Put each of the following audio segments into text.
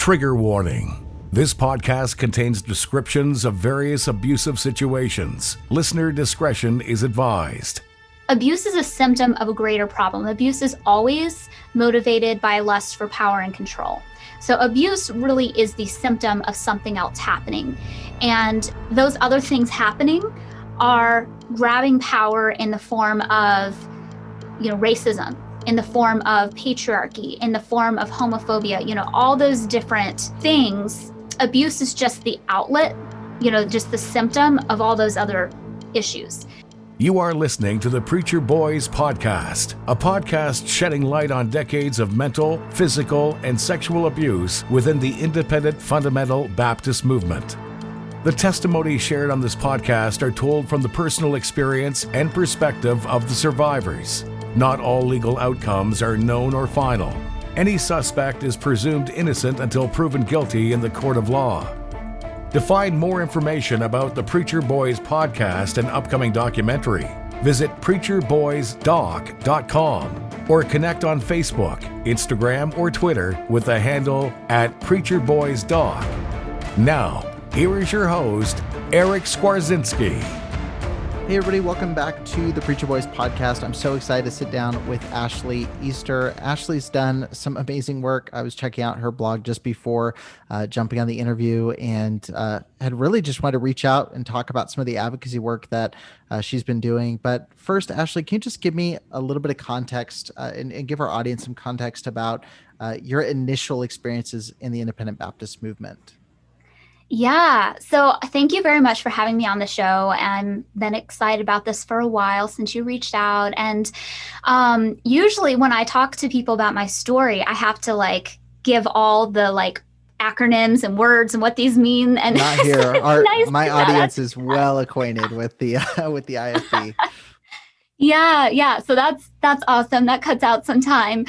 Trigger warning. This podcast contains descriptions of various abusive situations. Listener discretion is advised. Abuse is a symptom of a greater problem. Abuse is always motivated by lust for power and control. So abuse really is the symptom of something else happening. And those other things happening are grabbing power in the form of, racism, in the form of patriarchy, in the form of homophobia, all those different things. Abuse is just the outlet, just the symptom of all those other issues. You are listening to the Preacher Boys Podcast, a podcast shedding light on decades of mental, physical, and sexual abuse within the independent fundamental Baptist movement. The testimonies shared on this podcast are told from the personal experience and perspective of the survivors. Not all legal outcomes are known or final. Any suspect is presumed innocent until proven guilty in the court of law. To find more information about the Preacher Boys podcast and upcoming documentary, visit preacherboysdoc.com or connect on Facebook, Instagram, or Twitter with the handle @preacherboysdoc. Now, here is your host, Eric Skwarczynski. Hey everybody, welcome back to the Preacher Boys podcast. I'm so excited to sit down with Ashley Easter. Ashley's done some amazing work. I was checking out her blog just before jumping on the interview and had really just wanted to reach out and talk about some of the advocacy work that she's been doing. But first, Ashley, can you just give me a little bit of context and give our audience some context about your initial experiences in the independent Baptist movement? Yeah. So thank you very much for having me on the show. I've been excited about this for a while since you reached out. And usually when I talk to people about my story, I have to give all the acronyms and words and what these mean. And not here. My audience is well acquainted with the IFB. Yeah. So that's awesome. That cuts out some time.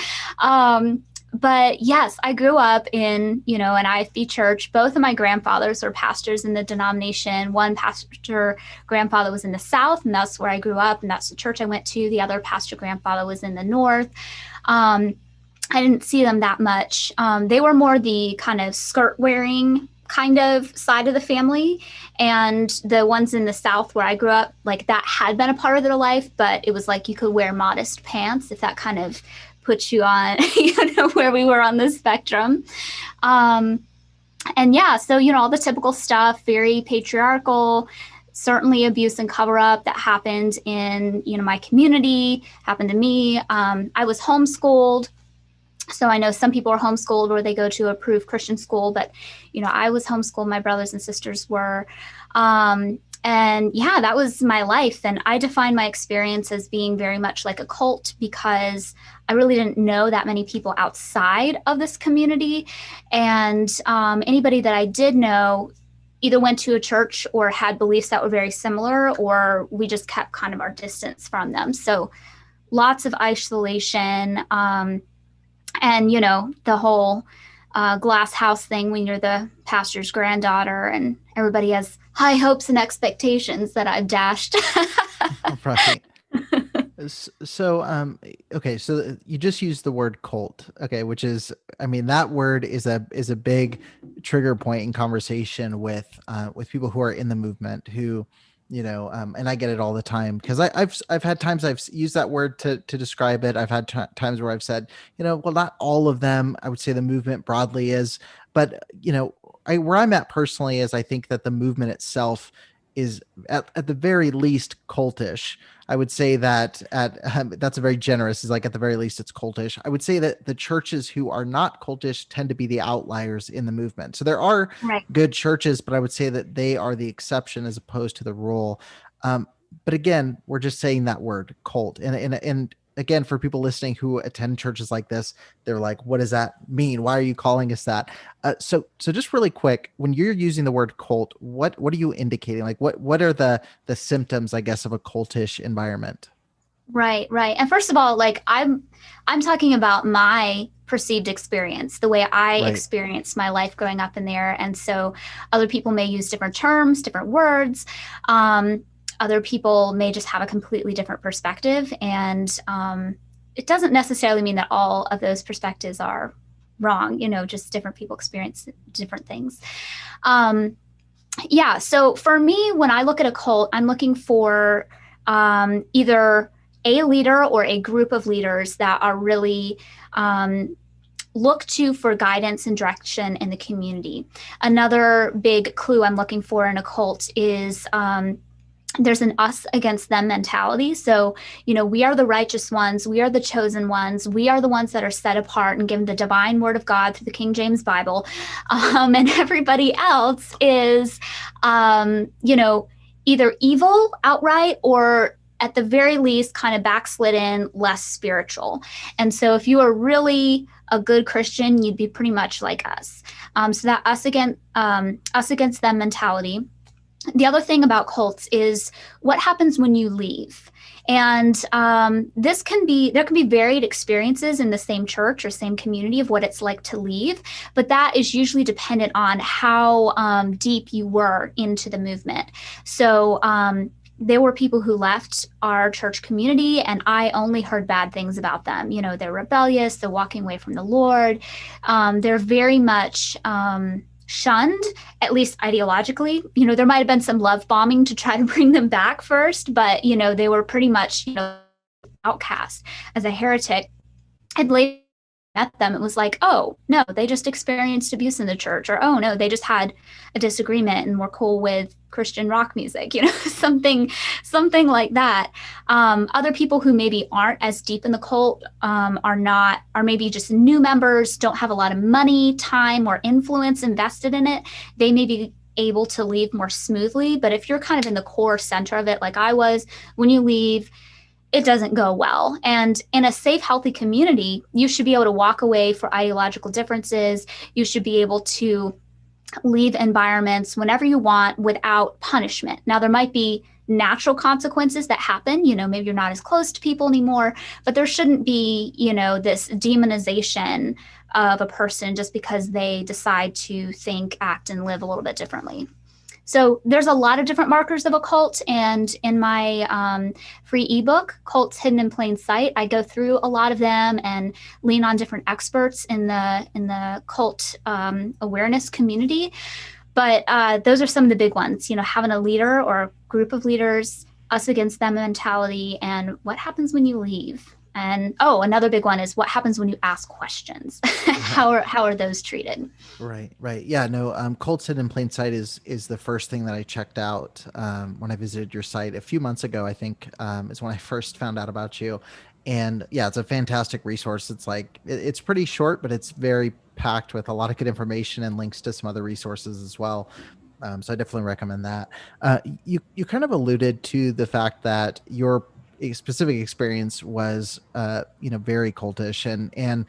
But yes, I grew up in, an IFB church. Both of my grandfathers were pastors in the denomination. One pastor grandfather was in the South, and that's where I grew up, and that's the church I went to. The other pastor grandfather was in the North. I didn't see them that much. They were more the kind of skirt-wearing kind of side of the family. And the ones in the South where I grew up, that had been a part of their life, but it was you could wear modest pants, if that kind of put you on, where we were on the spectrum. So, all the typical stuff, very patriarchal, certainly abuse and cover up that happened in, my community, happened to me. I was homeschooled. So I know some people are homeschooled or they go to a approved Christian school, but, I was homeschooled. My brothers and sisters were. That was my life. And I define my experience as being very much like a cult because I really didn't know that many people outside of this community. And anybody that I did know either went to a church or had beliefs that were very similar, or we just kept kind of our distance from them. So lots of isolation and, the whole glass house thing when you're the pastor's granddaughter and everybody has high hopes and expectations that I've dashed. Right. So, okay. So you just used the word cult. Okay. Which is, that word is a big trigger point in conversation with people who are in the movement who, and I get it all the time because I've had times I've used that word to describe it. I've had times where I've said, well, not all of them, I would say the movement broadly is, but, where I'm at personally is I think that the movement itself is at the very least cultish. I would say that that's a very generous, is at the very least it's cultish. I would say that the churches who are not cultish tend to be the outliers in the movement. So there are good churches, but I would say that they are the exception as opposed to the rule. But again, we're just saying that word cult. And again, for people listening who attend churches like this, they're like, what does that mean? Why are you calling us that? So just really quick, when you're using the word cult, what are you indicating? What are the symptoms, I guess, of a cultish environment? Right. And first of all, I'm talking about my perceived experience, the way I experienced my life growing up in there. And so other people may use different terms, different words. Other people may just have a completely different perspective. And it doesn't necessarily mean that all of those perspectives are wrong. Just different people experience different things. So for me, when I look at a cult, I'm looking for either a leader or a group of leaders that are really look to for guidance and direction in the community. Another big clue I'm looking for in a cult is there's an us against them mentality. So, we are the righteous ones. We are the chosen ones. We are the ones that are set apart and given the divine word of God through the King James Bible. And everybody else is, either evil outright or at the very least kind of backslidden, less spiritual. And so if you are really a good Christian, you'd be pretty much like us. So that us against them mentality. The other thing about cults is what happens when you leave. And there can be varied experiences in the same church or same community of what it's like to leave, but that is usually dependent on how deep you were into the movement. So there were people who left our church community and I only heard bad things about them. They're rebellious, they're walking away from the Lord. They're very much shunned, at least ideologically. There might have been some love bombing to try to bring them back first, but, they were pretty much, outcast as a heretic. And later met them, it was like, oh, no, they just experienced abuse in the church, or, oh, no, they just had a disagreement and were cool with Christian rock music, something like that. Other people who maybe aren't as deep in the cult are maybe just new members, don't have a lot of money, time, or influence invested in it. They may be able to leave more smoothly. But if you're kind of in the core center of it, like I was, when you leave, it doesn't go well. And in a safe, healthy community, you should be able to walk away for ideological differences. You should be able to leave environments whenever you want without punishment. Now, there might be natural consequences that happen. Maybe you're not as close to people anymore, but there shouldn't be, this demonization of a person just because they decide to think, act, and live a little bit differently. So there's a lot of different markers of a cult, and in my free ebook, Cults Hidden in Plain Sight, I go through a lot of them and lean on different experts in the cult awareness community. But those are some of the big ones, having a leader or a group of leaders, us against them mentality, and what happens when you leave. And another big one is what happens when you ask questions. How are those treated? Right. Yeah, no, Cults Hidden in Plain Sight is the first thing that I checked out when I visited your site a few months ago, I think, is when I first found out about you. And yeah, it's a fantastic resource. It's it's pretty short, but it's very packed with a lot of good information and links to some other resources as well. So I definitely recommend that. You kind of alluded to the fact that your specific experience was very cultish, and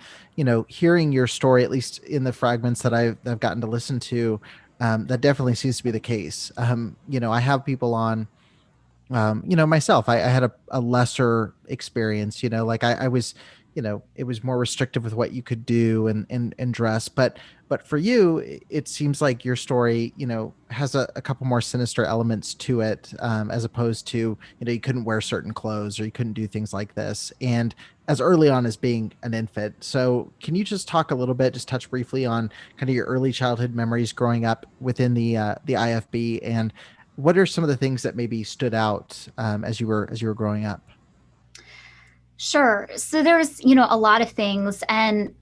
hearing your story, at least in the fragments that I've gotten to listen to, that definitely seems to be the case. I have people on, myself, I had a lesser experience, I was, it was more restrictive with what you could do and dress, but for you, it seems like your story, has a couple more sinister elements to it, as opposed to, you couldn't wear certain clothes or you couldn't do things like this. And as early on as being an infant. So can you just talk a little bit, just touch briefly on kind of your early childhood memories growing up within the IFB, and what are some of the things that maybe stood out as you were growing up? Sure. So there's, a lot of things, and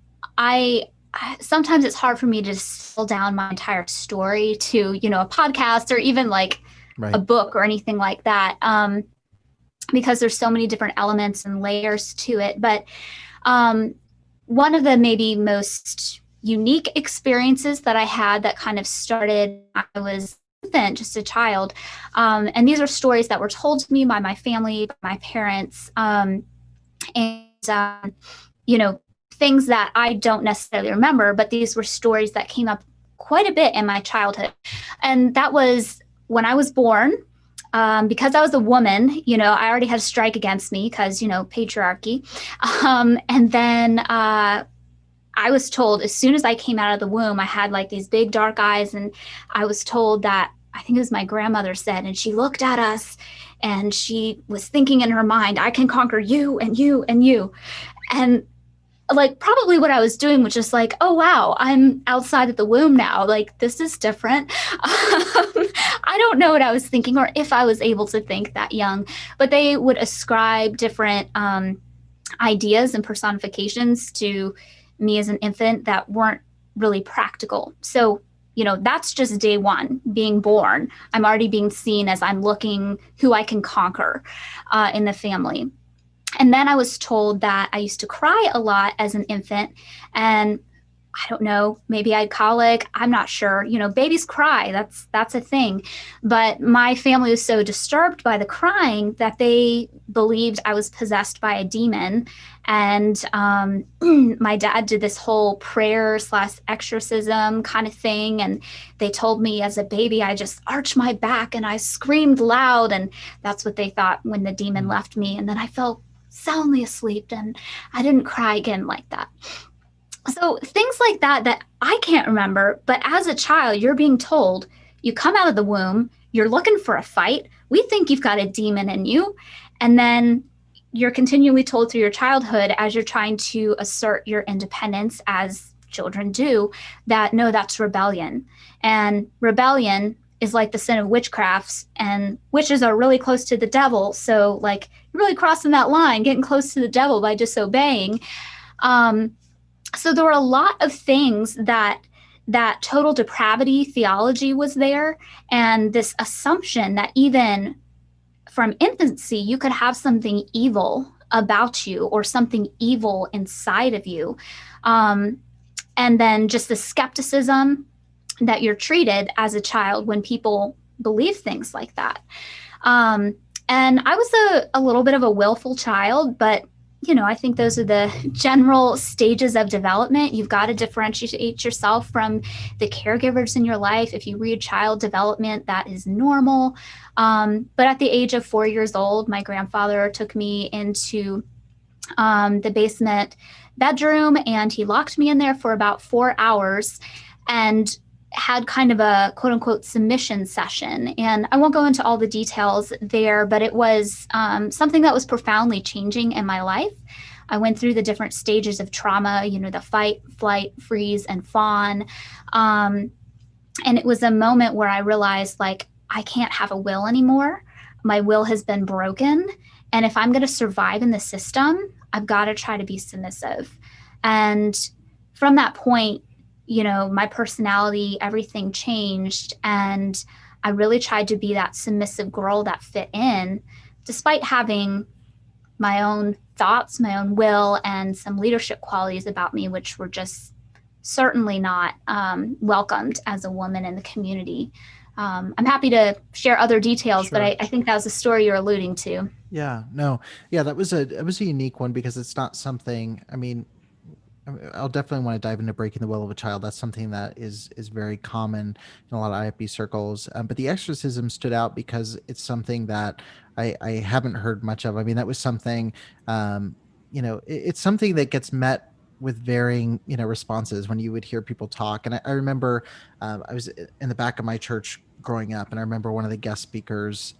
sometimes it's hard for me to distill down my entire story to, a podcast or even like Right. a book or anything like that, because there's so many different elements and layers to it. But one of the maybe most unique experiences that I had that kind of started, I was infant, just a child. And these are stories that were told to me by my family, by my parents, things that I don't necessarily remember, but these were stories that came up quite a bit in my childhood. And that was when I was born, because I was a woman, I already had a strike against me because, patriarchy. And then I was told as soon as I came out of the womb, I had like these big dark eyes, and I was told that, I think it was my grandmother said, and she looked at us and she was thinking in her mind, I can conquer you and you and you. And like probably what I was doing was just like, oh, wow, I'm outside of the womb now. Like, this is different. I don't know what I was thinking or if I was able to think that young, but they would ascribe different ideas and personifications to me as an infant that weren't really practical. So, that's just day one, being born. I'm already being seen as I'm looking who I can conquer in the family. And then I was told that I used to cry a lot as an infant. And I don't know, maybe I had colic. I'm not sure. Babies cry. That's a thing. But my family was so disturbed by the crying that they believed I was possessed by a demon. And my dad did this whole prayer / exorcism kind of thing. And they told me as a baby, I just arched my back and I screamed loud. And that's what they thought when the demon left me. And then I fell soundly asleep and I didn't cry again like that. So things like that I can't remember, but as a child, you're being told, you come out of the womb, you're looking for a fight. We think you've got a demon in you. And then you're continually told through your childhood as you're trying to assert your independence as children do, that no, that's rebellion. And rebellion is like the sin of witchcrafts, and witches are really close to the devil. So like you're really crossing that line, getting close to the devil by disobeying. So there were a lot of things that total depravity theology was there, and this assumption that even from infancy, you could have something evil about you or something evil inside of you. And then just the skepticism that you're treated as a child when people believe things like that. And I was a little bit of a willful child, but I think those are the general stages of development. You've got to differentiate yourself from the caregivers in your life. If you read child development, that is normal. But at the age of 4 years old, my grandfather took me into the basement bedroom and he locked me in there for about 4 hours and had kind of a quote unquote submission session. And I won't go into all the details there, but it was something that was profoundly changing in my life. I went through the different stages of trauma, the fight, flight, freeze, and fawn. And it was a moment where I realized like, I can't have a will anymore. My will has been broken. And if I'm going to survive in the system, I've got to try to be submissive. And from that point, my personality, everything changed. And I really tried to be that submissive girl that fit in, despite having my own thoughts, my own will, and some leadership qualities about me, which were just certainly not welcomed as a woman in the community. I'm happy to share other details, sure. But I think that was the story you're alluding to. Yeah, no. Yeah, that was a unique one because it's not something, I'll definitely want to dive into breaking the will of a child. That's something that is very common in a lot of IFB circles. But the exorcism stood out because it's something that I haven't heard much of. That was something, it's something that gets met with varying, responses when you would hear people talk. And I remember I was in the back of my church growing up, and I remember one of the guest speakers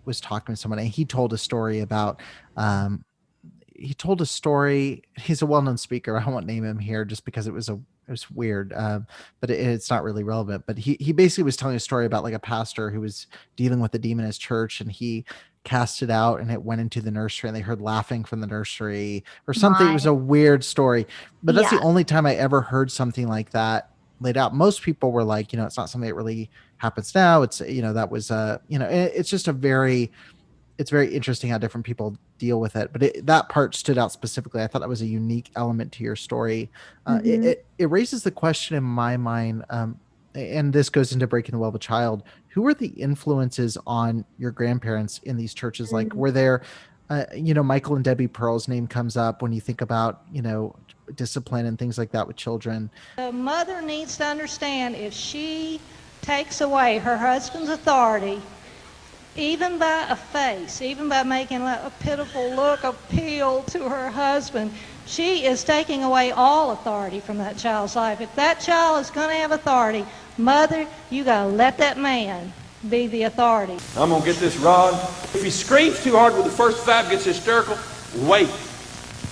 was talking to someone, and he told a story about he's a well-known speaker. I won't name him here just because it was weird, but it's not really relevant. But he basically was telling a story about like a pastor who was dealing with a demon in his church, and he cast it out and it went into the nursery and they heard laughing from the nursery or something. It was a weird story, but that's the only time I ever heard something like that laid out. Most people were like, it's not something that really happens now. It's, that was, it's just it's very interesting how different people deal with it. But that part stood out specifically. I thought that was a unique element to your story. It raises the question in my mind, and this goes into breaking the will of a child. Who were the influences on your grandparents in these churches? Like, were there, Michael and Debbie Pearl's name comes up when you think about, discipline and things like that with children. The mother needs to understand if she takes away her husband's authority, even by a face, even by making a pitiful look appeal to her husband, she is taking away all authority from that child's life. If that child is going to have authority, mother, you got to let that man be the authority. I'm going to get this rod. If he screams too hard with the first 5, gets hysterical, wait.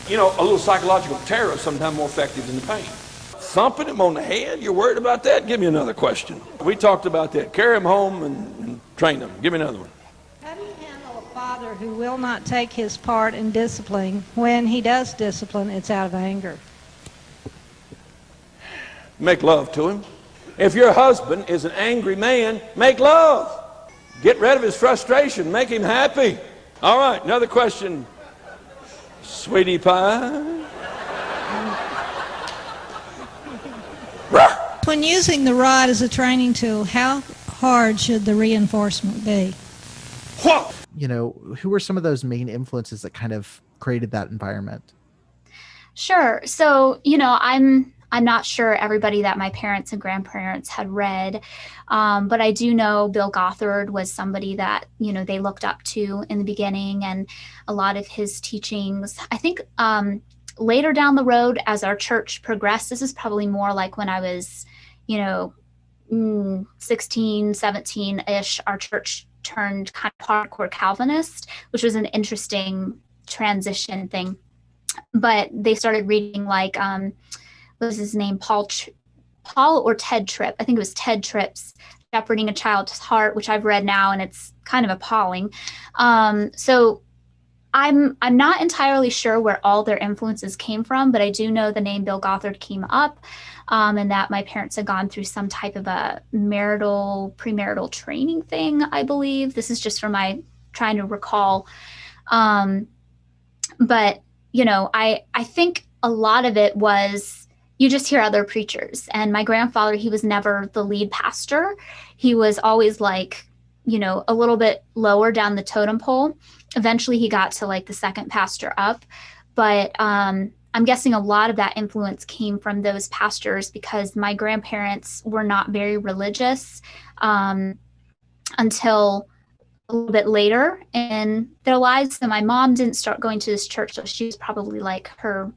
You know, a little psychological terror is sometimes more effective than the pain. Thumping him on the head, you're worried about that? Give me another question. We talked about that. Carry him home and train them. Give me another one. How do you handle a father who will not take his part in discipline? When he does discipline, it's out of anger. Make love to him. If your husband is an angry man, make love. Get rid of his frustration. Make him happy. All right, another question. Sweetie pie. When using the rod as a training tool, how hard should the reinforcement be? What? You know, who were some of those main influences that kind of created that environment? Sure. So, you know, I'm not sure everybody that my parents and grandparents had read, but I do know Bill Gothard was somebody that, you know, they looked up to in the beginning, and a lot of his teachings. I think later down the road as our church progressed, this is probably more like when I was, you know, 16, 17-ish, our church turned kind of hardcore Calvinist, which was an interesting transition thing. But they started reading like, what was his name? Paul or Ted Tripp. I think it was Ted Tripp's Shepherding a Child's Heart, which I've read now, and it's kind of appalling. So I'm not entirely sure where all their influences came from, but I do know the name Bill Gothard came up, and that my parents had gone through some type of a premarital training thing, I believe. This is just from my trying to recall. But, you know, I think a lot of it was you just hear other preachers. And my grandfather, he was never the lead pastor. He was always like, you know, a little bit lower down the totem pole. Eventually he got to like the second pastor up. But I'm guessing a lot of that influence came from those pastors, because my grandparents were not very religious until a little bit later in their lives. So my mom didn't start going to this church, so she was probably like her,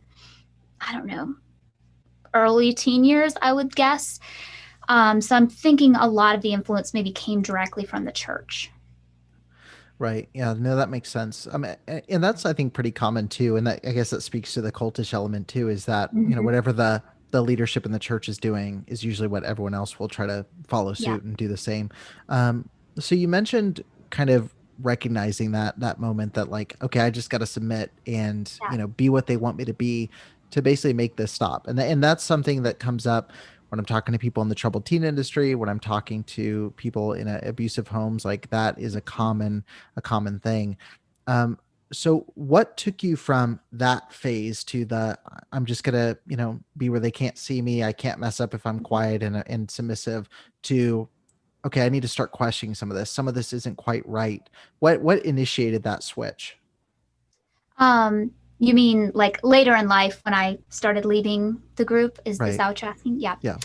I don't know, early teen years, I would guess. So I'm thinking a lot of the influence maybe came directly from the church. Right. Yeah. No, that makes sense. I mean, and that's, I think, pretty common too. And that, I guess that speaks to the cultish element too, is that, you know, whatever the leadership in the church is doing is usually what everyone else will try to follow suit and do the same. So you mentioned kind of recognizing that moment that like, okay, I just got to submit and, you know, be what they want me to be to basically make this stop. And that's something that comes up when I'm talking to people in the troubled teen industry, when I'm talking to people in abusive homes, like that is a common thing. So what took you from that phase to the, I'm just going to, you know, be where they can't see me, I can't mess up if I'm quiet and submissive, to, okay, I need to start questioning some of this. Some of this isn't quite right. What initiated that switch? You mean like later in life when I started leaving the group? Is that what you're asking? Yeah. Yeah.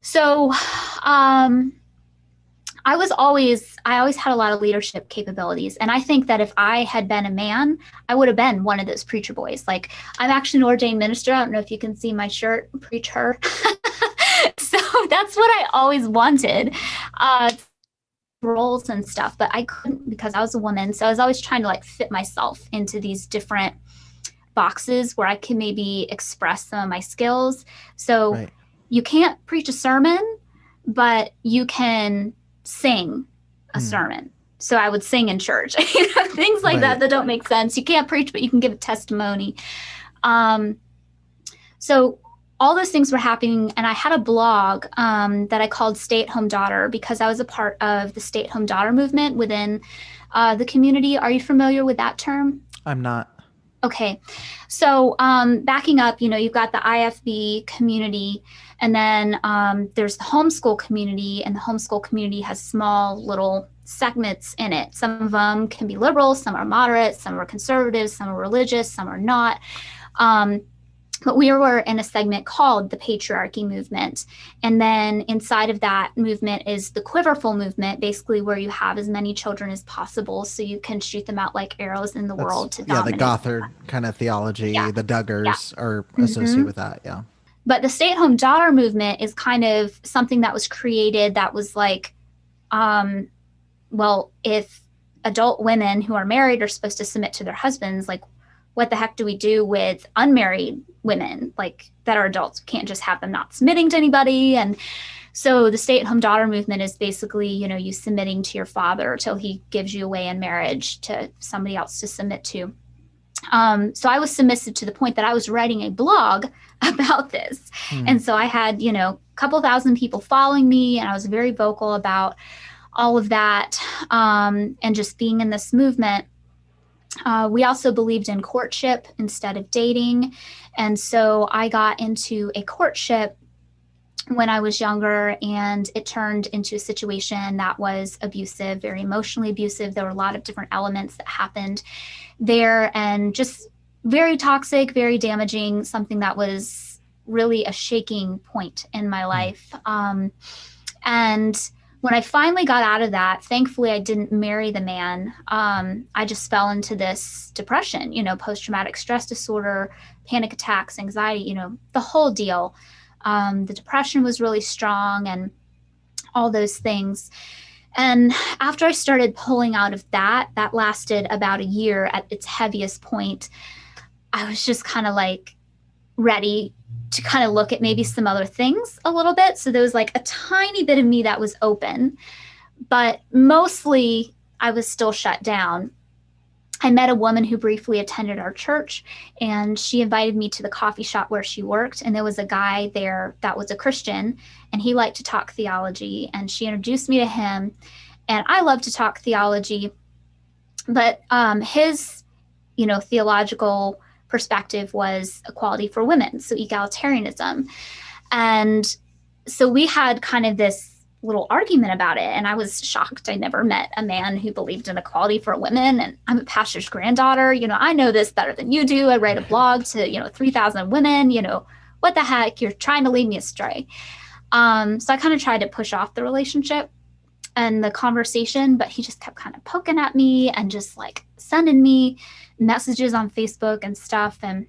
So I always had a lot of leadership capabilities. And I think that if I had been a man, I would have been one of those preacher boys. Like, I'm actually an ordained minister. I don't know if you can see my shirt, preacher. So that's what I always wanted. Roles and stuff, but I couldn't because I was a woman. So I was always trying to like fit myself into these different boxes where I can maybe express some of my skills. So you can't preach a sermon, but you can sing a sermon. So I would sing in church, you know, things like that don't make sense. You can't preach, but you can give a testimony. So all those things were happening, and I had a blog that I called Stay at Home Daughter, because I was a part of the Stay at Home Daughter movement within the community. Are you familiar with that term? I'm not. Okay. So backing up, you know, you've got the IFB community, and then there's the homeschool community, and the homeschool community has small little segments in it. Some of them can be liberal, some are moderate, some are conservative, some are religious, some are not. But we were in a segment called the Patriarchy Movement. And then inside of that movement is the Quiverful Movement, basically where you have as many children as possible so you can shoot them out like arrows in the world to dominate. Yeah, the Gothard kind of theology, the Duggars are associated with that, But the Stay-at-Home Daughter Movement is kind of something that was created that was like, well, if adult women who are married are supposed to submit to their husbands, like, what the heck do we do with unmarried women, like that are adults? We can't just have them not submitting to anybody. And so the stay-at-home daughter movement is basically, you submitting to your father till he gives you away in marriage to somebody else to submit to. So I was submissive to the point that I was writing a blog about this. And so I had, a couple thousand people following me, and I was very vocal about all of that, and just being in this movement. We also believed in courtship instead of dating. And so I got into a courtship when I was younger, and it turned into a situation that was abusive, very emotionally abusive. There were a lot of different elements that happened there, and just very toxic, very damaging, something that was really a shaking point in my life. And when I finally got out of that, thankfully, I didn't marry the man. I just fell into this depression, post-traumatic stress disorder, panic attacks, anxiety, the whole deal. The depression was really strong and all those things. And after I started pulling out of that lasted about a year at its heaviest point. I was just kind of like ready to kind of look at maybe some other things a little bit. So there was like a tiny bit of me that was open, but mostly I was still shut down. I met a woman who briefly attended our church, and she invited me to the coffee shop where she worked. And there was a guy there that was a Christian, and he liked to talk theology, and she introduced me to him. And I love to talk theology, but his, theological perspective was equality for women, so egalitarianism. And so we had kind of this little argument about it, and I was shocked. I never met a man who believed in equality for women, and I'm a pastor's granddaughter. I know this better than you do. I write a blog to 3,000 women. What the heck? You're trying to lead me astray. So I kind of tried to push off the relationship and the conversation, but he just kept kind of poking at me and just like sending me messages on Facebook and stuff. And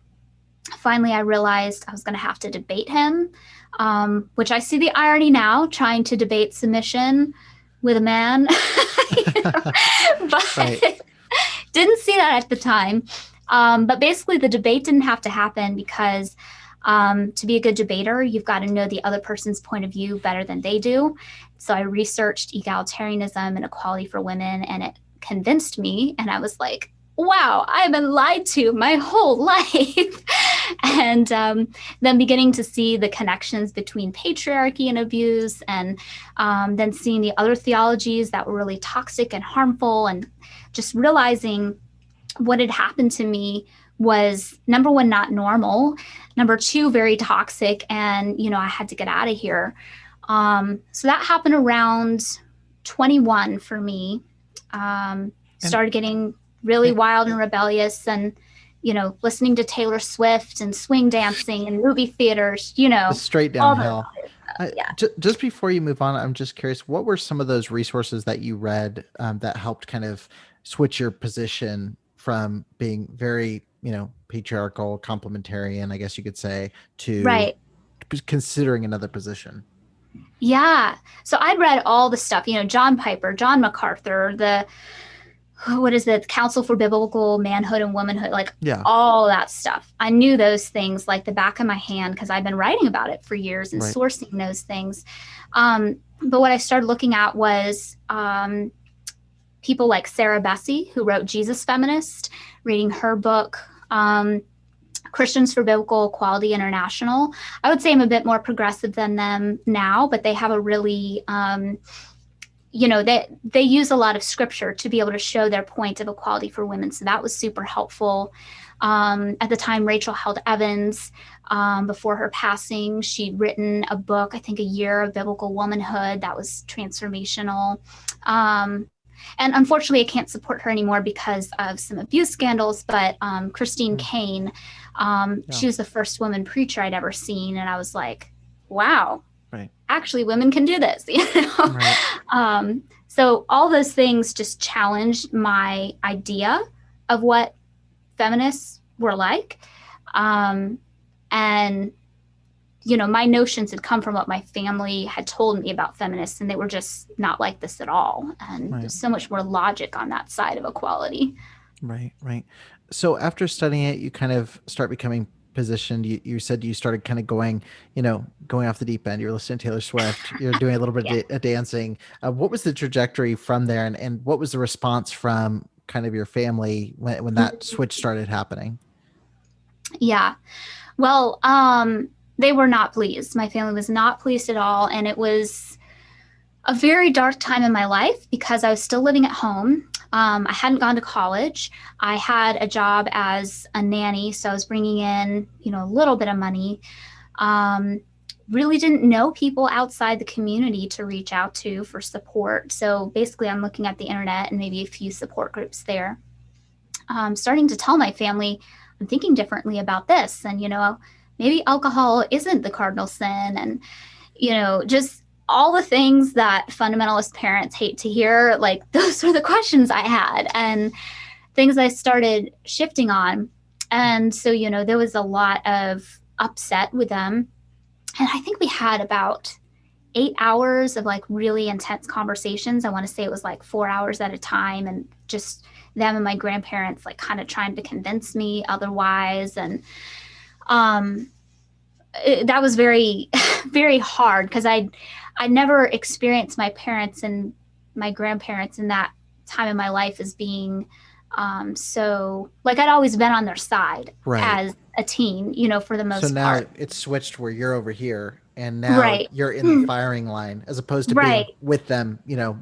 finally I realized I was going to have to debate him, which I see the irony now, trying to debate submission with a man. But Right. Didn't see that at the time. But basically the debate didn't have to happen because to be a good debater, you've got to know the other person's point of view better than they do. So I researched egalitarianism and equality for women, and it convinced me. And I was like, wow, I've been lied to my whole life. And then beginning to see the connections between patriarchy and abuse, and then seeing the other theologies that were really toxic and harmful, and just realizing what had happened to me was, number one, not normal. Number two, very toxic. And, I had to get out of here. So that happened around 21 for me. Started getting really wild and rebellious, and, listening to Taylor Swift and swing dancing and movie theaters, Just straight all downhill. yeah. Just before you move on, I'm just curious, what were some of those resources that you read that helped kind of switch your position from being very, patriarchal, complementarian, I guess you could say, to Right. considering another position? Yeah. So I'd read all the stuff, John Piper, John MacArthur, the Council for Biblical Manhood and Womanhood, all that stuff. I knew those things like the back of my hand because I've been writing about it for years and Right. sourcing those things. But what I started looking at was people like Sarah Bessey, who wrote Jesus Feminist, reading her book, Christians for Biblical Equality International. I would say I'm a bit more progressive than them now, but they have a really, they use a lot of scripture to be able to show their point of equality for women. So that was super helpful. At the time, Rachel Held Evans, before her passing, she'd written a book, I think A Year of Biblical Womanhood, that was transformational. And unfortunately, I can't support her anymore because of some abuse scandals. But Christine Kane, she was the first woman preacher I'd ever seen. And I was like, wow, Right. actually, women can do this. Right. So all those things just challenged my idea of what feminists were like. And my notions had come from what my family had told me about feminists, and they were just not like this at all. And Right. there's so much more logic on that side of equality. Right. So after studying it, you kind of start becoming positioned. You said you started kind of going, going off the deep end. You're listening to Taylor Swift. You're doing a little bit Yeah. of dancing. What was the trajectory from there, and what was the response from kind of your family when that switch started happening? Yeah. Well, they were not pleased. My family was not pleased at all. And it was a very dark time in my life because I was still living at home. I hadn't gone to college. I had a job as a nanny, so I was bringing in, a little bit of money. Really didn't know people outside the community to reach out to for support. So basically, I'm looking at the internet and maybe a few support groups there. Starting to tell my family, I'm thinking differently about this, and maybe alcohol isn't the cardinal sin, and just all the things that fundamentalist parents hate to hear. Like, those were the questions I had and things I started shifting on. And so, there was a lot of upset with them. And I think we had about 8 hours of like really intense conversations. I want to say it was like 4 hours at a time, and just them and my grandparents like kind of trying to convince me otherwise. And that was very, very hard because I never experienced my parents and my grandparents in that time in my life as being so, like, I'd always been on their side Right. as a teen, for the most So now part. it's switched where you're over here, and now Right. you're in the firing line as opposed to Right. being with them,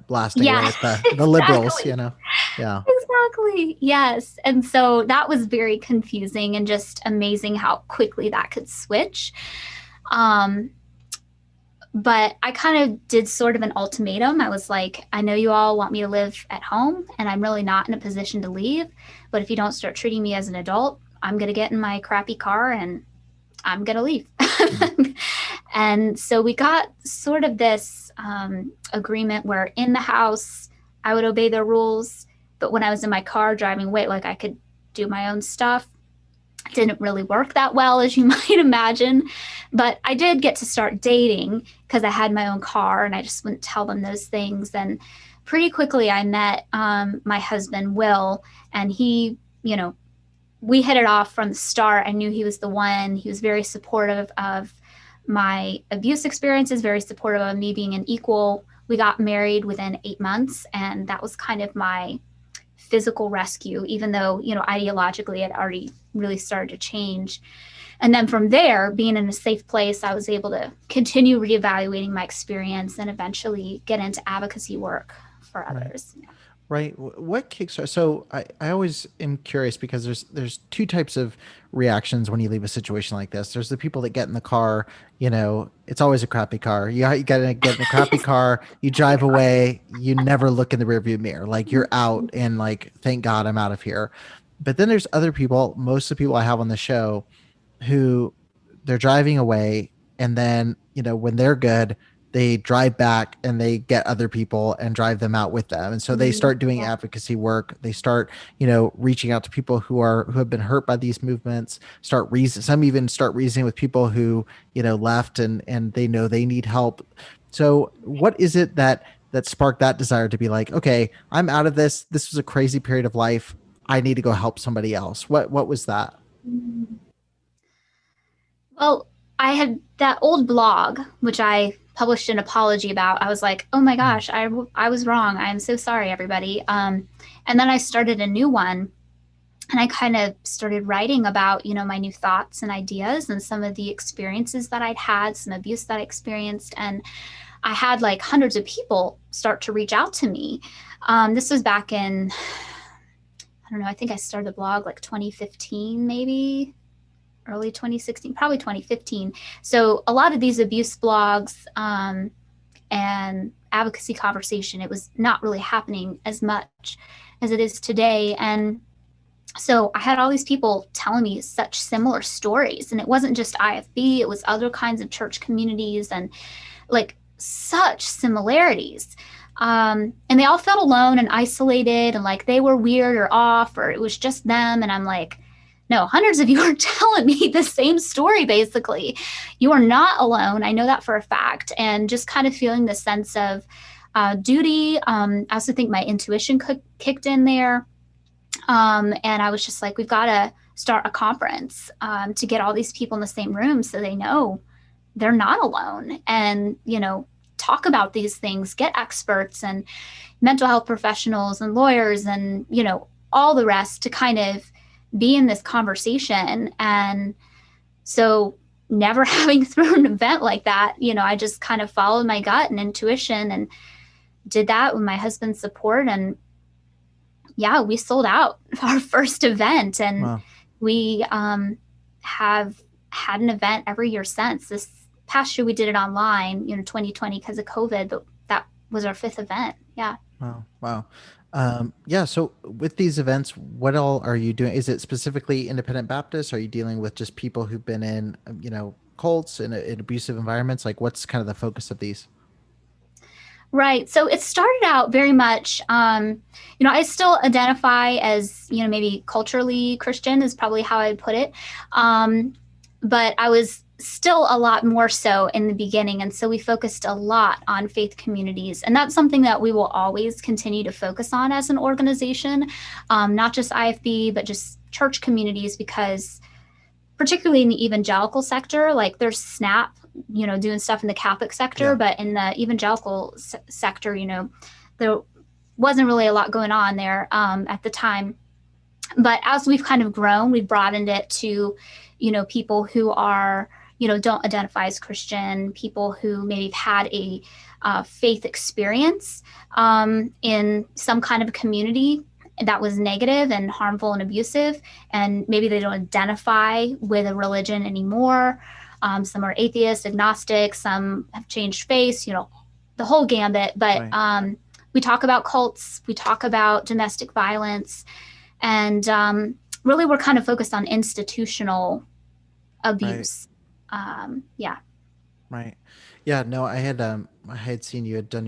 blasting Yeah, away at the liberals, exactly. Yeah. Exactly. Yes. And so that was very confusing and just amazing how quickly that could switch. But I kind of did sort of an ultimatum. I was like, I know you all want me to live at home, and I'm really not in a position to leave. But if you don't start treating me as an adult, I'm going to get in my crappy car and I'm going to leave. And so we got sort of this agreement where in the house, I would obey their rules. But when I was in my car driving away, like, I could do my own stuff. It didn't really work that well, as you might imagine. But I did get to start dating because I had my own car and I just wouldn't tell them those things. And pretty quickly I met my husband, Will, and he, we hit it off from the start. I knew he was the one. He was very supportive of my abuse experiences, very supportive of me being an equal. We got married within 8 months, and that was kind of my physical rescue, even though, ideologically it already really started to change. And then from there, being in a safe place, I was able to continue reevaluating my experience and eventually get into advocacy work for others. Right. What kickstarts? So I always am curious because there's two types of reactions when you leave a situation like this. There's the people that get in the car, it's always a crappy car. You got to get in a crappy car, you drive away, you never look in the rearview mirror. Like, you're out and like, thank God I'm out of here. But then there's other people, most of the people I have on the show, who they're driving away, and then, when they're good, they drive back and they get other people and drive them out with them. And so they start doing advocacy work. They start, reaching out to people who have been hurt by these movements, some even start reasoning with people who, left and they know they need help. So what is it that sparked that desire to be like, okay, I'm out of this. This was a crazy period of life. I need to go help somebody else. What was that? Well, I had that old blog, which I published an apology about. I was like, oh my gosh, I was wrong. I am so sorry, everybody. And then I started a new one, and I kind of started writing about, my new thoughts and ideas and some of the experiences that I'd had, some abuse that I experienced. And I had like hundreds of people start to reach out to me. This was back in, I don't know, I think I started the blog like 2015, maybe early 2016, probably 2015. So a lot of these abuse blogs and advocacy conversation, it was not really happening as much as it is today. And so I had all these people telling me such similar stories. And it wasn't just IFB, it was other kinds of church communities, and like such similarities. And they all felt alone and isolated, and like they were weird or off, or it was just them. And I'm like, no, hundreds of you are telling me the same story, basically. You are not alone. I know that for a fact. And just kind of feeling the sense of duty. I also think my intuition kicked in there. And I was just like, we've got to start a conference to get all these people in the same room so they know they're not alone, and, talk about these things, get experts and mental health professionals and lawyers and, all the rest to kind of be in this conversation. And so never having thrown an event like that, I just kind of followed my gut and intuition and did that with my husband's support. And yeah, we sold out our first event, and Wow. we have had an event every year since. This past year we did it online, 2020 because of COVID, but that was our 5th event. Yeah. Wow. Yeah. So with these events, what all are you doing? Is it specifically independent Baptists? Are you dealing with just people who've been in, cults and in abusive environments? Like, what's kind of the focus of these? Right. So it started out very much, I still identify as, maybe culturally Christian is probably how I'd put it. But I was still a lot more so in the beginning. And so we focused a lot on faith communities. And that's something that we will always continue to focus on as an organization, not just IFB, but just church communities, because particularly in the evangelical sector, like there's SNAP, doing stuff in the Catholic sector, but in the evangelical sector, there wasn't really a lot going on there at the time. But as we've kind of grown, we've broadened it to, people who are, don't identify as Christian, people who maybe have had a faith experience in some kind of a community that was negative and harmful and abusive, and maybe they don't identify with a religion anymore. Some are atheists, agnostic, some have changed faith, the whole gambit. But Right. We talk about cults, we talk about domestic violence, and really we're kind of focused on institutional abuse. Yeah. Right. Yeah. No, I had seen you had done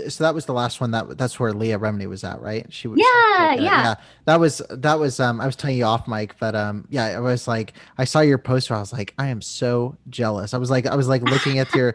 so that was the last one that's where Leah Remini was at, right? She was. Yeah. That was, I was telling you off mic, but yeah, I was like, I saw your poster. I was like, I am so jealous. I was like looking at your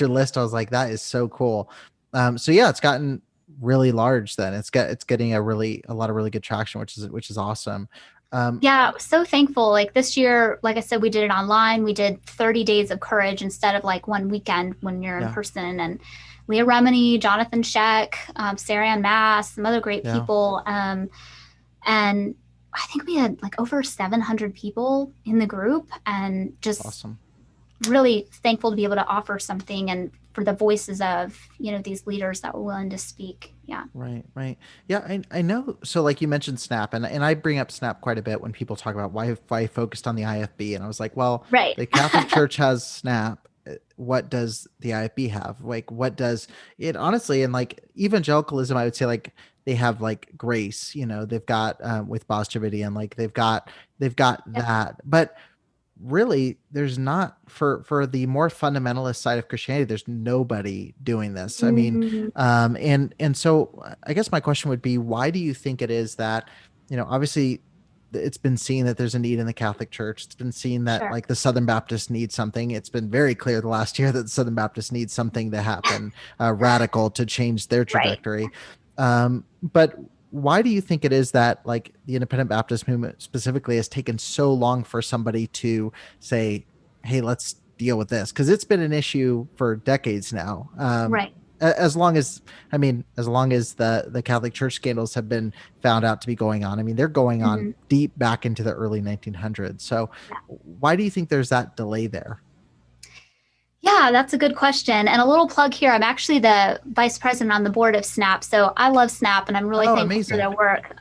list. I was like, that is so cool. So yeah, it's gotten really large then. It's getting a lot of really good traction, which is awesome. Yeah, I was so thankful. Like this year, like I said, we did it online. We did 30 days of courage instead of like one weekend when you're in person. And Leah Remini, Jonathan Sheck, Sarah Ann Mass, some other great people. And I think we had like over 700 people in the group, and just awesome. Really thankful to be able to offer something and for the voices of, these leaders that were willing to speak. Yeah. Right. Yeah, I know. So like you mentioned SNAP, and I bring up SNAP quite a bit when people talk about why I focused on the IFB. And I was like, well, right. The Catholic Church has SNAP. What does the IFB have? Like, what does it honestly? And like evangelicalism, I would say like they have like grace, they've got with Boss Javidian, like they've got that. But really there's not for the more fundamentalist side of Christianity, there's nobody doing this. I mean, and so I guess my question would be, why do you think it is that, obviously it's been seen that there's a need in the Catholic Church. It's been seen that like the Southern Baptists need something. It's been very clear the last year that the Southern Baptists need something to happen radical to change their trajectory. But why do you think it is that like the independent Baptist movement specifically has taken so long for somebody to say, hey, let's deal with this? Because it's been an issue for decades now. As long as the Catholic Church scandals have been found out to be going on. I mean, they're going on deep back into the early 1900s. So why do you think there's that delay there? Yeah, that's a good question. And a little plug here. I'm actually the vice president on the board of SNAP. So I love SNAP, and I'm really thankful for their work.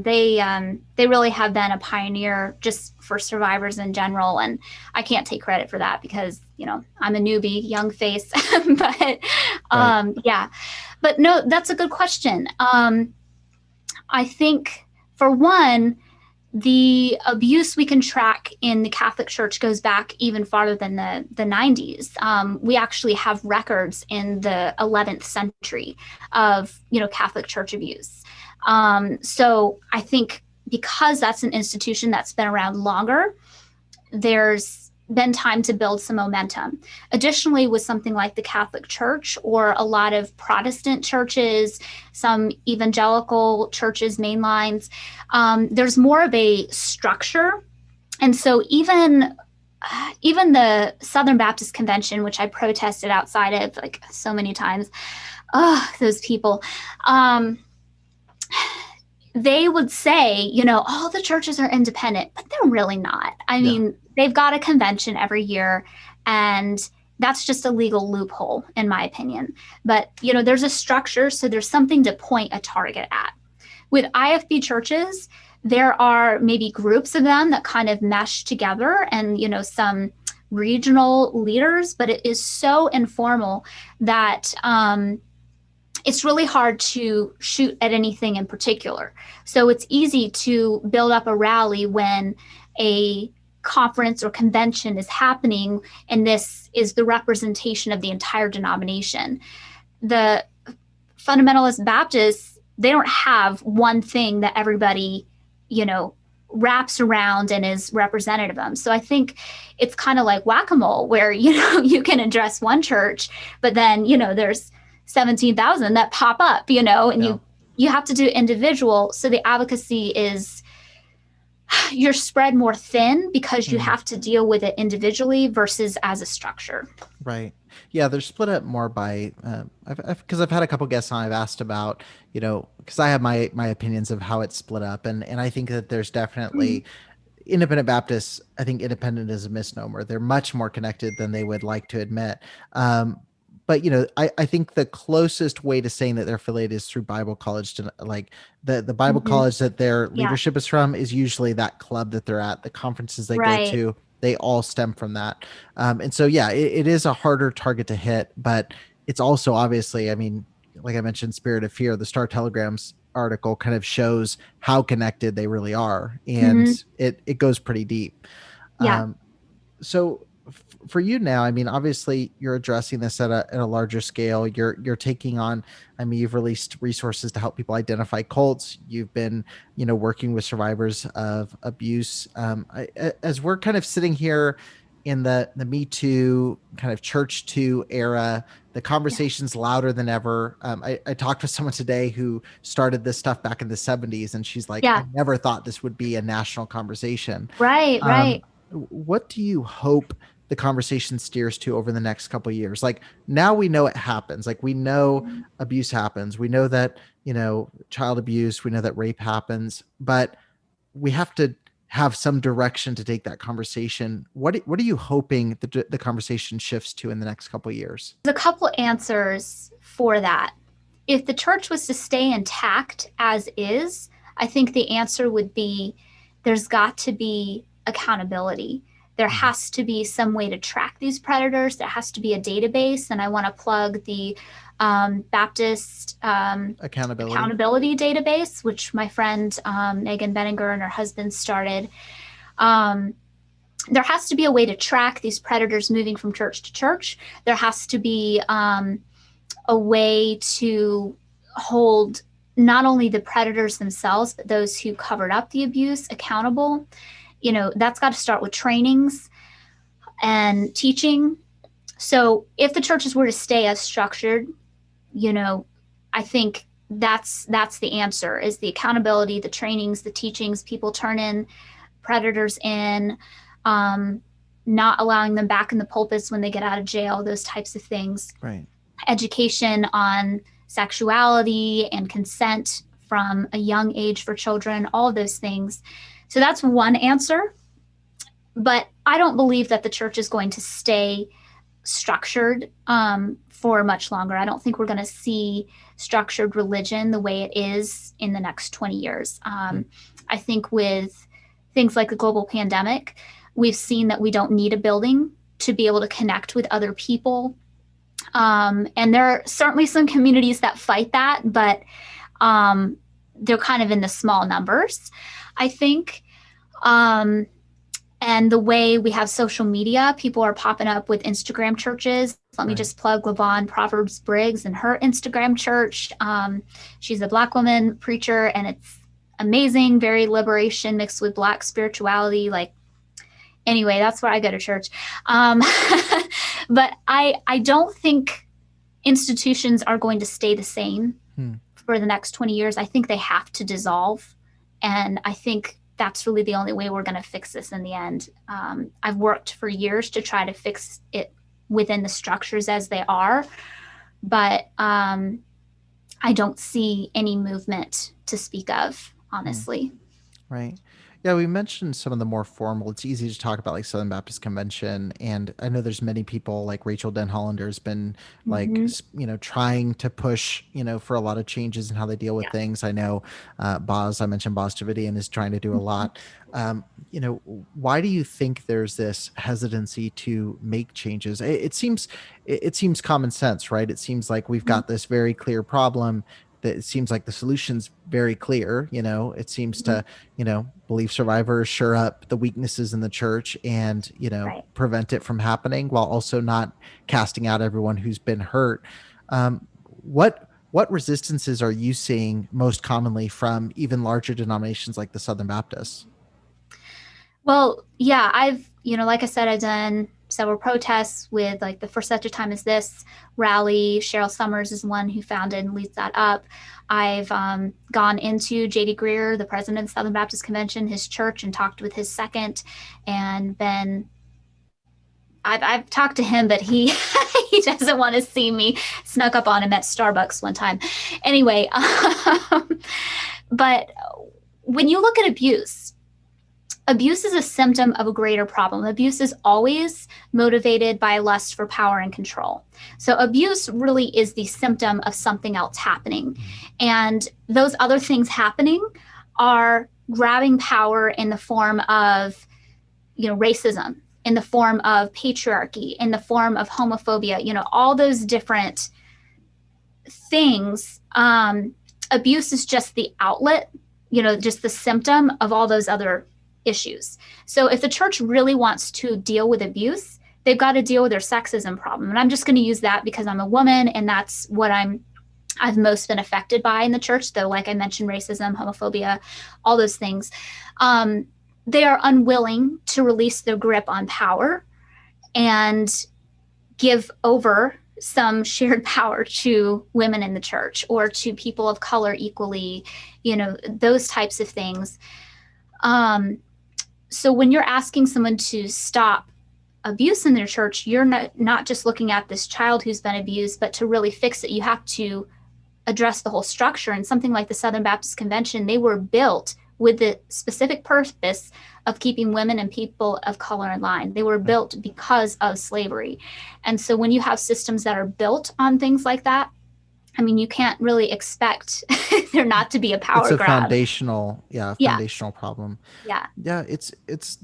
They really have been a pioneer just for survivors in general. And I can't take credit for that because, I'm a newbie, young face. But yeah, but no, that's a good question. I think for one, the abuse we can track in the Catholic Church goes back even farther than the 90s. We actually have records in the 11th century of, Catholic Church abuse. So I think because that's an institution that's been around longer, there's been time to build some momentum. Additionally, with something like the Catholic Church or a lot of Protestant churches, some evangelical churches, mainlines, there's more of a structure. And so even the Southern Baptist Convention, which I protested outside of like so many times, those people, they would say, you know, all the churches are independent, but they're really not. I mean, they've got a convention every year, and that's just a legal loophole, in my opinion. But, you know, there's a structure, so there's something to point a target at. With IFB churches, there are maybe groups of them that kind of mesh together and, you know, some regional leaders, but it is so informal that it's really hard to shoot at anything in particular. So it's easy to build up a rally when a conference or convention is happening, and this is the representation of the entire denomination. The fundamentalist Baptists, they don't have one thing that everybody, you know, wraps around and is representative of them. So I think it's kind of like whack-a-mole, where, you know, you can address one church, but then, you know, there's 17,000 that pop up, you know, and you have to do individual. So the advocacy is, you're spread more thin because you have to deal with it individually versus as a structure. Right. Yeah, they're split up more by, because I've had a couple guests on, I've asked about, you know, because I have my opinions of how it's split up. And I think that there's definitely independent Baptists. I think independent is a misnomer. They're much more connected than they would like to admit. But, you know, I think the closest way to saying that they're affiliated is through Bible college. To like the Bible college that their leadership is from is usually that club that they're at, the conferences they go to, they all stem from that. And so, yeah, it is a harder target to hit, but it's also obviously, I mean, like I mentioned, Spirit of Fear, the Star Telegram's article kind of shows how connected they really are. And it goes pretty deep. So for you now, I mean, obviously you're addressing this at a larger scale. You're taking on, I mean, you've released resources to help people identify cults. You've been, you know, working with survivors of abuse. As we're kind of sitting here in the Me Too kind of Church Too era, the conversation's louder than ever. I talked with someone today who started this stuff back in the 70s, and she's like, I never thought this would be a national conversation. Right. What do you hope the conversation steers to over the next couple of years? Like, now we know it happens. Like, we know abuse happens. We know that, you know, child abuse, we know that rape happens, but we have to have some direction to take that conversation. What are you hoping the conversation shifts to in the next couple of years? There's a couple answers for that. If the church was to stay intact as is, I think the answer would be there's got to be accountability. There has to be some way to track these predators. There has to be a database. And I want to plug the Baptist accountability database, which my friend Megan Benninger and her husband started. There has to be a way to track these predators moving from church to church. There has to be a way to hold not only the predators themselves, but those who covered up the abuse accountable. You know, that's got to start with trainings and teaching. So if the churches were to stay as structured, you know, I think that's the answer, is the accountability, the trainings, the teachings. People turn in predators in, not allowing them back in the pulpits when they get out of jail, those types of things. Right. Education on sexuality and consent from a young age for children, all of those things. So that's one answer. But I don't believe that the church is going to stay structured for much longer. I don't think we're going to see structured religion the way it is in the next 20 years. I think with things like the global pandemic, we've seen that we don't need a building to be able to connect with other people. And there are certainly some communities that fight that, but they're kind of in the small numbers, I think. And the way we have social media, people are popping up with Instagram churches. Let me just plug LaVon Proverbs Briggs and her Instagram church. She's a Black woman preacher, and it's amazing, very liberation mixed with Black spirituality. Like, Anyway, that's where I go to church. Um, but I don't think institutions are going to stay the same for the next 20 years. I think they have to dissolve. And I think that's really the only way we're going to fix this in the end. I've worked for years to try to fix it within the structures as they are, but I don't see any movement to speak of, honestly. Right. Yeah, we mentioned some of the more formal. It's easy to talk about like Southern Baptist Convention, and I know there's many people like Rachel Den Hollander has been like trying to push for a lot of changes in how they deal with things. I know I mentioned Boz Davidian is trying to do a lot. Why do you think there's this hesitancy to make changes? It seems common sense, right? It seems like we've got this very clear problem. That it seems like the solution's very clear. It seems to, believe survivors shore up the weaknesses in the church and, prevent it from happening while also not casting out everyone who's been hurt. What resistances are you seeing most commonly from even larger denominations like the Southern Baptists? Well, yeah, like I said, I've done several protests with like the For Such a Time as This rally. Cheryl Summers is one who founded and leads that up. I've gone into J.D. Greear, the president of the Southern Baptist Convention, his church, and talked with his second, and I've talked to him, but he he doesn't want to see me. Snuck up on him at Starbucks one time. Anyway, but when you look at abuse is a symptom of a greater problem. Abuse is always motivated by lust for power and control. So abuse really is the symptom of something else happening. And those other things happening are grabbing power in the form of, racism, in the form of patriarchy, in the form of homophobia, all those different things. Abuse is just the outlet, just the symptom of all those other issues. So if the church really wants to deal with abuse, they've got to deal with their sexism problem. And I'm just going to use that because I'm a woman and that's what I've most been affected by in the church, though, like I mentioned, racism, homophobia, all those things. They are unwilling to release their grip on power and give over some shared power to women in the church or to people of color equally, those types of things. So when you're asking someone to stop abuse in their church, you're not just looking at this child who's been abused, but to really fix it, you have to address the whole structure. And something like the Southern Baptist Convention, they were built with the specific purpose of keeping women and people of color in line. They were built because of slavery. And so when you have systems that are built on things like that, I mean, you can't really expect there not to be a power grab. Foundational problem. Yeah. Yeah. It's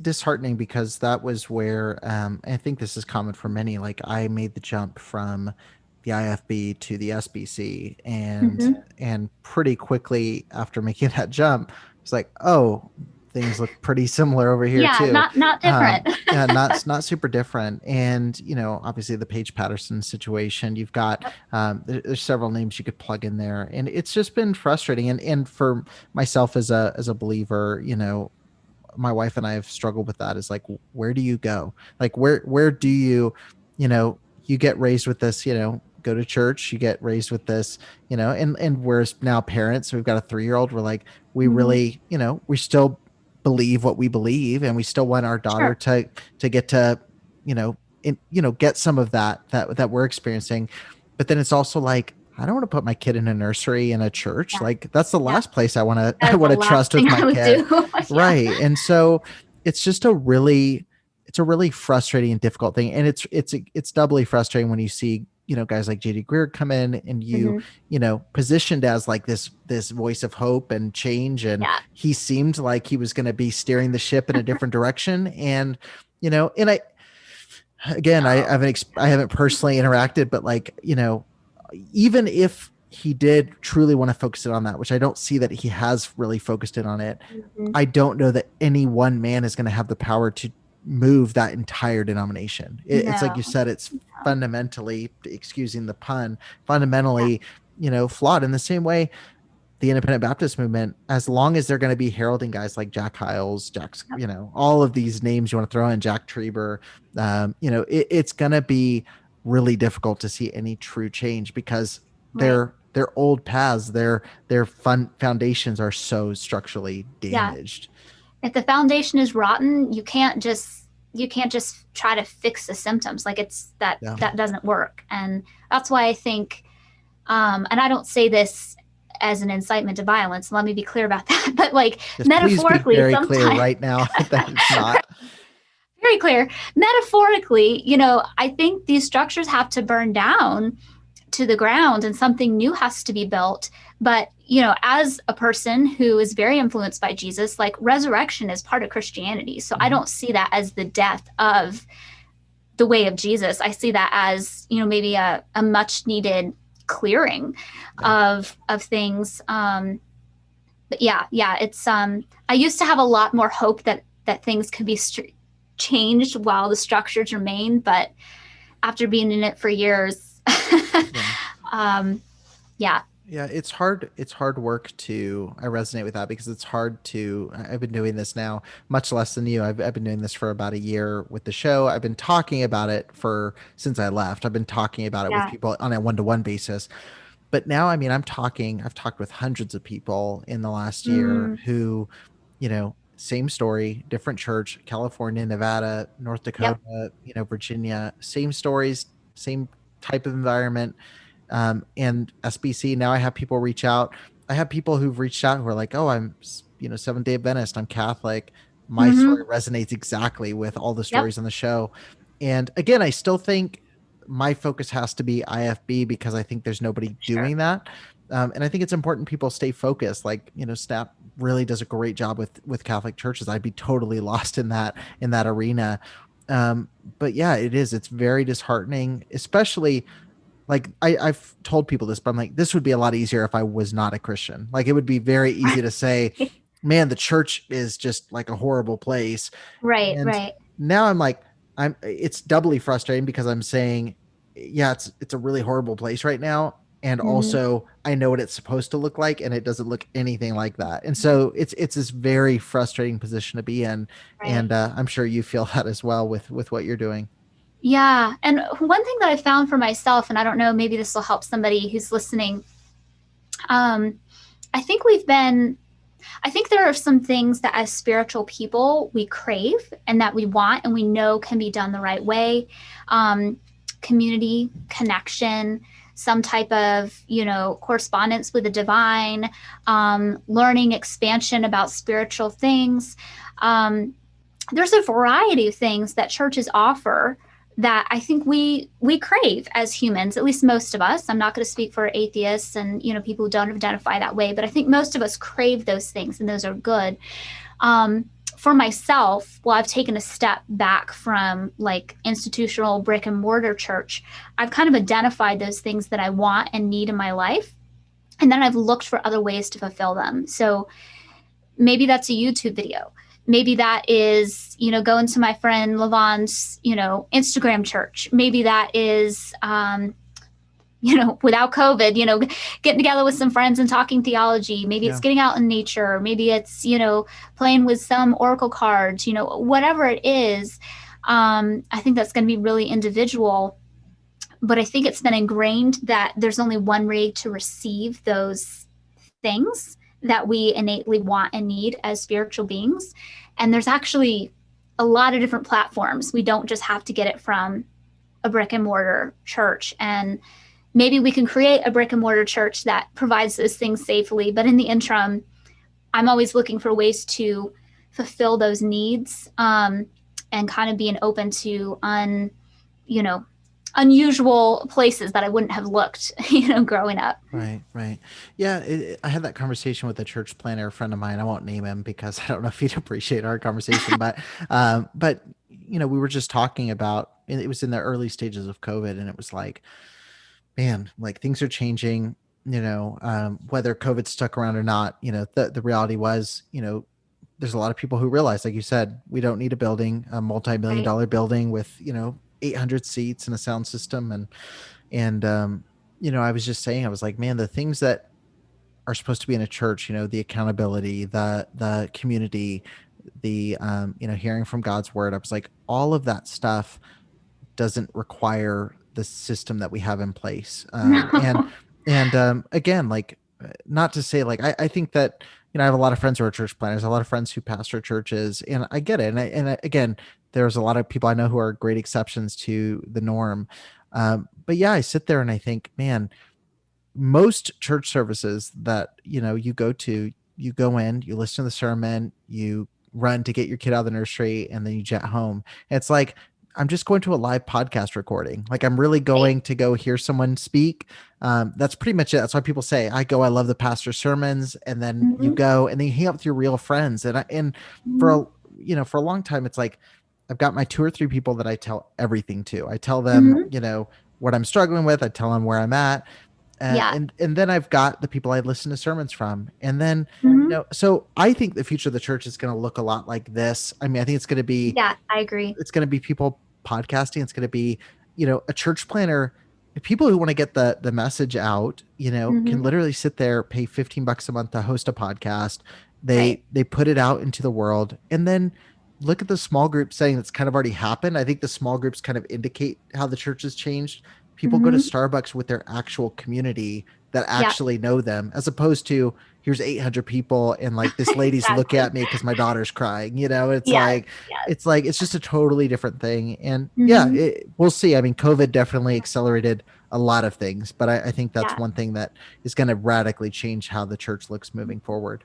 disheartening because that was where, I think this is common for many. Like I made the jump from the IFB to the SBC and pretty quickly after making that jump, it's like, oh, things look pretty similar over here too. Not different. Not super different. And obviously the Paige Patterson situation, you've got there's several names you could plug in there, and it's just been frustrating. And for myself as a believer, my wife and I have struggled with that. Is like, where do you go? Like where do you you get raised with this, go to church, you get raised with this, and we're now parents. So we've got a 3-year-old. We're like, we really, we still believe what we believe, and we still want our daughter to get to, get some of that we're experiencing. But then it's also like, I don't want to put my kid in a nursery in a church. Yeah. Like that's the last place I want to trust with my kid. Right. And so it's just a really frustrating and difficult thing. And it's doubly frustrating when you see, guys like J.D. Greear come in and you positioned as like this voice of hope and change. And he seemed like he was going to be steering the ship in a different direction. And, and I haven't personally interacted, but like, even if he did truly want to focus it on that, which I don't see that he has really focused in on it. I don't know that any one man is going to have the power to move that entire denomination. It's like you said, it's fundamentally, excusing the pun, fundamentally, flawed. In the same way, the independent Baptist movement, as long as they're going to be heralding guys like Jack Hyles, all of these names you want to throw in, Jack Trieber, it's going to be really difficult to see any true change because Right. their old paths, their foundations are so structurally Yeah. damaged. If the foundation is rotten, you can't just try to fix the symptoms. Like that doesn't work. And that's why I think, and I don't say this as an incitement to violence. Let me be clear about that. But like Just metaphorically, please be very clear right now that it's not. Very clear. Metaphorically, I think these structures have to burn down to the ground and something new has to be built. But, as a person who is very influenced by Jesus, like resurrection is part of Christianity. So I don't see that as the death of the way of Jesus. I see that as, maybe a much needed clearing of things. But yeah, it's, I used to have a lot more hope that things could be changed while the structures remain. But after being in it for years, Yeah, it's hard. It's hard work I resonate with that because it's hard I've been doing this now much less than you. I've been doing this for about a year with the show. I've been talking about it since I left. I've been talking about it with people on a one-to-one basis. But now, I've talked with hundreds of people in the last year who, same story, different church, California, Nevada, North Dakota, Virginia, same stories, same type of environment. And SBC, now I have people reach out. I have people who've reached out who are like, oh, I'm, Seventh-day Adventist, I'm Catholic. My story resonates exactly with all the stories on the show. And again, I still think my focus has to be IFB because I think there's nobody doing that. And I think it's important people stay focused. Like, Snap really does a great job with Catholic churches. I'd be totally lost in that arena. But yeah, it's very disheartening, especially like I've told people this, but I'm like, this would be a lot easier if I was not a Christian. Like it would be very easy to say, man, the church is just like a horrible place. Right. Now I'm like, it's doubly frustrating because I'm saying, yeah, it's a really horrible place right now. And also I know what it's supposed to look like and it doesn't look anything like that. And so it's this very frustrating position to be in. Right. And I'm sure you feel that as well with what you're doing. Yeah. And one thing that I found for myself, and I don't know, maybe this will help somebody who's listening. I think there are some things that as spiritual people we crave and that we want and we know can be done the right way. Community, connection, some type of, correspondence with the divine, learning, expansion about spiritual things. There's a variety of things that churches offer that I think we crave as humans, at least most of us. I'm not going to speak for atheists and, people who don't identify that way, but I think most of us crave those things and those are good. For myself, I've taken a step back from like institutional brick and mortar church. I've kind of identified those things that I want and need in my life. And then I've looked for other ways to fulfill them. So maybe that's a YouTube video. Maybe that is, going to my friend Lavon's, Instagram church. Maybe that is, without COVID, getting together with some friends and talking theology. Maybe it's getting out in nature. Maybe it's, playing with some oracle cards, whatever it is. I think that's going to be really individual. But I think it's been ingrained that there's only one way to receive those things that we innately want and need as spiritual beings. And there's actually a lot of different platforms. We don't just have to get it from a brick and mortar church. And maybe we can create a brick and mortar church that provides those things safely. But in the interim, I'm always looking for ways to fulfill those needs and kind of being open to unusual places that I wouldn't have looked, growing up. Right. Yeah. I had that conversation with a church planner, a friend of mine. I won't name him because I don't know if he'd appreciate our conversation, but we were just talking about, it was in the early stages of COVID and it was like, man, like things are changing, whether COVID stuck around or not, the reality was, there's a lot of people who realize, like you said, we don't need a building, a multi-million-dollar building with, 800 seats and a sound system. And I was just saying, I was like, man, the things that are supposed to be in a church, the accountability, the community, the hearing from God's word. I was like, all of that stuff doesn't require the system that we have in place. Again, like, not to say, like, I think that, I have a lot of friends who are church planners, a lot of friends who pastor churches, and I get it. Again, there's a lot of people I know who are great exceptions to the norm. But yeah, I sit there and I think, man, most church services that, you go to, you go in, you listen to the sermon, you run to get your kid out of the nursery, and then you jet home. It's like, I'm just going to a live podcast recording. Like, I'm really going to go hear someone speak. That's pretty much it. That's why people say, I love the pastor's sermons. And then you go and then you hang out with your real friends. And for a long time, it's like, I've got my 2 or 3 people that I tell everything to. I tell them, what I'm struggling with. I tell them where I'm at. And then I've got the people I listen to sermons from. And then, so I think the future of the church is going to look a lot like this. I mean, I think it's going to be, I agree. It's going to be people podcasting. It's going to be, a church planner, people who want to get the message out, can literally sit there, pay $15 a month to host a podcast. They put it out into the world, and then look at the small group setting that's kind of already happened. I think the small groups kind of indicate how the church has changed. People go to Starbucks with their actual community that actually know them, as opposed to, here's 800 people and like this lady's looking at me because my daughter's crying. It's just a totally different thing. And we'll see. I mean, COVID definitely accelerated a lot of things, but I think that's one thing that is going to radically change how the church looks moving forward.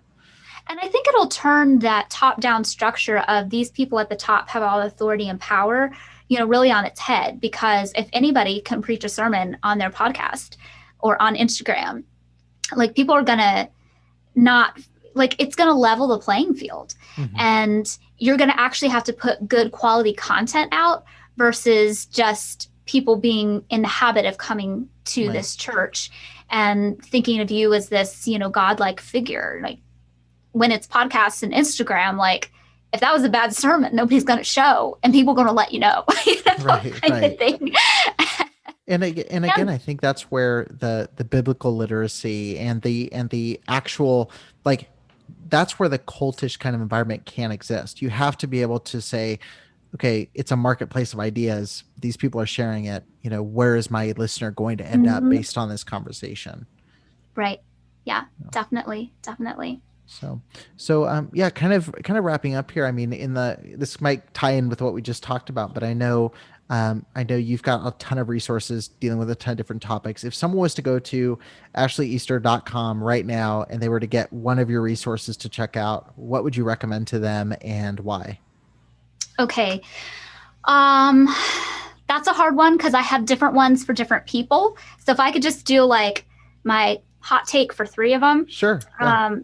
And I think it'll turn that top-down structure of these people at the top have all authority and power, really on its head. Because if anybody can preach a sermon on their podcast or on Instagram, like, people are going to not, like, it's going to level the playing field. And you're going to actually have to put good quality content out versus just people being in the habit of coming to this church and thinking of you as this, godlike figure. Like, when it's podcasts and Instagram, like, if that was a bad sermon, nobody's going to show, and people are going to let you know. Right. And again, I think that's where the biblical literacy and the actual, like, that's where the cultish kind of environment can exist. You have to be able to say, okay, it's a marketplace of ideas. These people are sharing it. Where is my listener going to end up based on this conversation? Right. Yeah, definitely. So kind of wrapping up here. I mean, this might tie in with what we just talked about, but I know you've got a ton of resources dealing with a ton of different topics. If someone was to go to ashlyeaster.com right now and they were to get one of your resources to check out, what would you recommend to them and why? Okay. That's a hard one because I have different ones for different people. So if I could just do like my hot take for 3 of them. Sure. Yeah.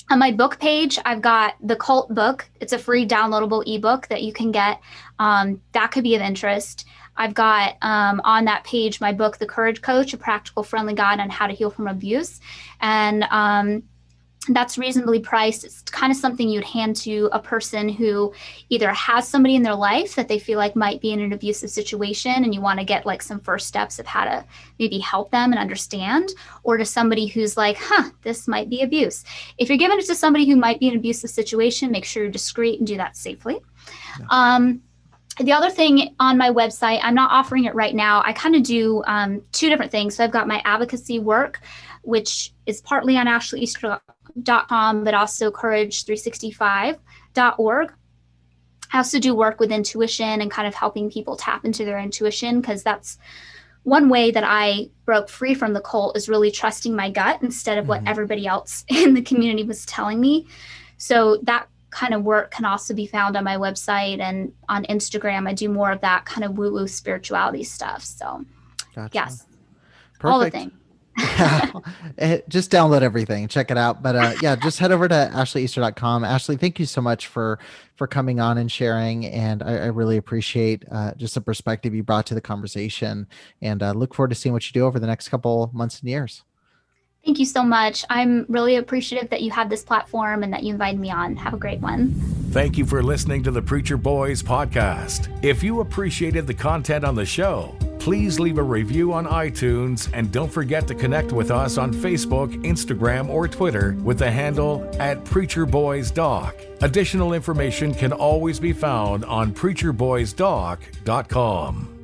On my book page, I've got the Cult book. It's a free downloadable ebook that you can get. That could be of interest. I've got on that page my book, The Courage Coach, A Practical Friendly Guide on How to Heal from Abuse. And that's reasonably priced. It's kind of something you'd hand to a person who either has somebody in their life that they feel like might be in an abusive situation and you want to get like some first steps of how to maybe help them and understand, or to somebody who's like, this might be abuse. If you're giving it to somebody who might be in an abusive situation, make sure you're discreet and do that safely. Yeah. The other thing on my website, I'm not offering it right now. I kind of do 2 different things. So I've got my advocacy work, which is partly on ashlyeaster.com, but also courage365.org. I also do work with intuition and kind of helping people tap into their intuition, because that's one way that I broke free from the cult, is really trusting my gut instead of what everybody else in the community was telling me. So that kind of work can also be found on my website, and on Instagram I do more of that kind of woo-woo spirituality stuff. So gotcha. Yes, perfect. All the things. Just download everything, check it out. But just head over to ashlyeaster.com. Ashley, thank you so much for coming on and sharing, and I really appreciate just the perspective you brought to the conversation, and look forward to seeing what you do over the next couple months and years. Thank you so much. I'm really appreciative that you had this platform and that you invited me on. Have a great one. Thank you for listening to the Preacher Boys podcast. If you appreciated the content on the show, Please leave a review on iTunes and don't forget to connect with us on Facebook, Instagram, or Twitter with the handle @PreacherBoysDoc. Additional information can always be found on PreacherBoysDoc.com.